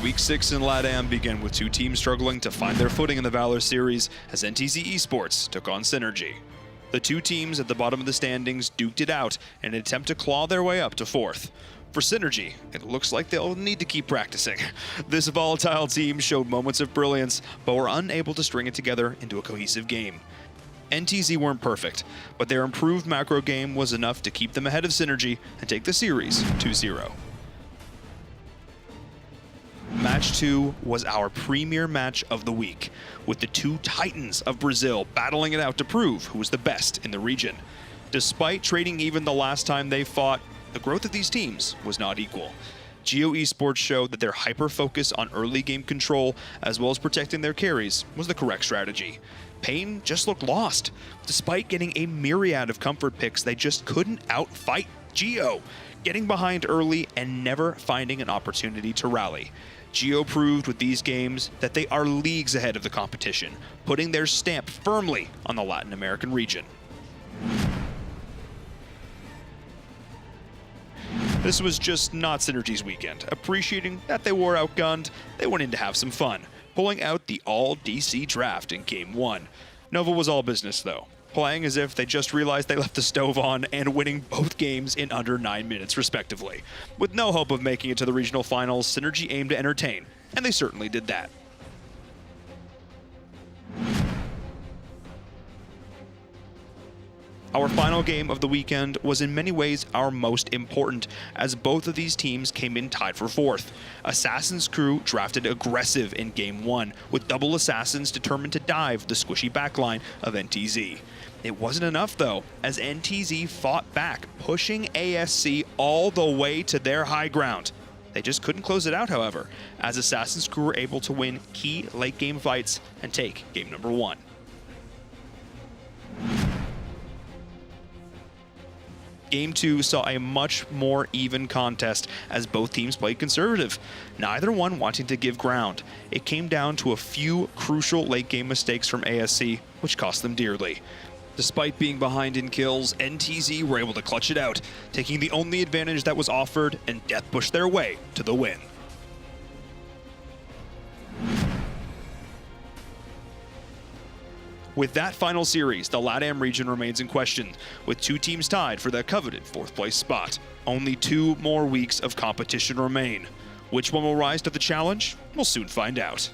Week 6 in LATAM began with two teams struggling to find their footing in the Valor Series as NTZ eSports took on Synergy. The two teams at the bottom of the standings duked it out in an attempt to claw their way up to 4th. For Synergy, it looks like they'll need to keep practicing. This volatile team showed moments of brilliance, but were unable to string it together into a cohesive game. NTZ weren't perfect, but their improved macro game was enough to keep them ahead of Synergy and take the series 2-0. Match 2 was our premier match of the week, with the two titans of Brazil battling it out to prove who was the best in the region. Despite trading even the last time they fought, the growth of these teams was not equal. Geo eSports showed that their hyper-focus on early game control, as well as protecting their carries, was the correct strategy. Pain just looked lost. Despite getting a myriad of comfort picks, they just couldn't outfight Geo, getting behind early and never finding an opportunity to rally. Geo proved with these games that they are leagues ahead of the competition, putting their stamp firmly on the Latin American region. This was just not Synergy's weekend. Appreciating that they were outgunned, they went in to have some fun, pulling out the all-DC draft in Game 1. Nova was all business though, playing as if they just realized they left the stove on and winning both games in under 9 minutes respectively. With no hope of making it to the regional finals, Synergy aimed to entertain, and they certainly did that. Our final game of the weekend was in many ways our most important, as both of these teams came in tied for 4th. Assassin's Crew drafted aggressive in Game 1, with double Assassins determined to dive the squishy backline of NTZ. It wasn't enough though, as NTZ fought back, pushing ASC all the way to their high ground. They just couldn't close it out, however, as Assassin's Crew were able to win key late game fights and take game number 1. Game 2 saw a much more even contest as both teams played conservative, neither one wanting to give ground. It came down to a few crucial late game mistakes from ASC, which cost them dearly. Despite being behind in kills, NTZ were able to clutch it out, taking the only advantage that was offered and death pushed their way to the win. With that final series, the LATAM region remains in question, with two teams tied for that coveted 4th place spot. Only 2 more weeks of competition remain. Which one will rise to the challenge? We'll soon find out.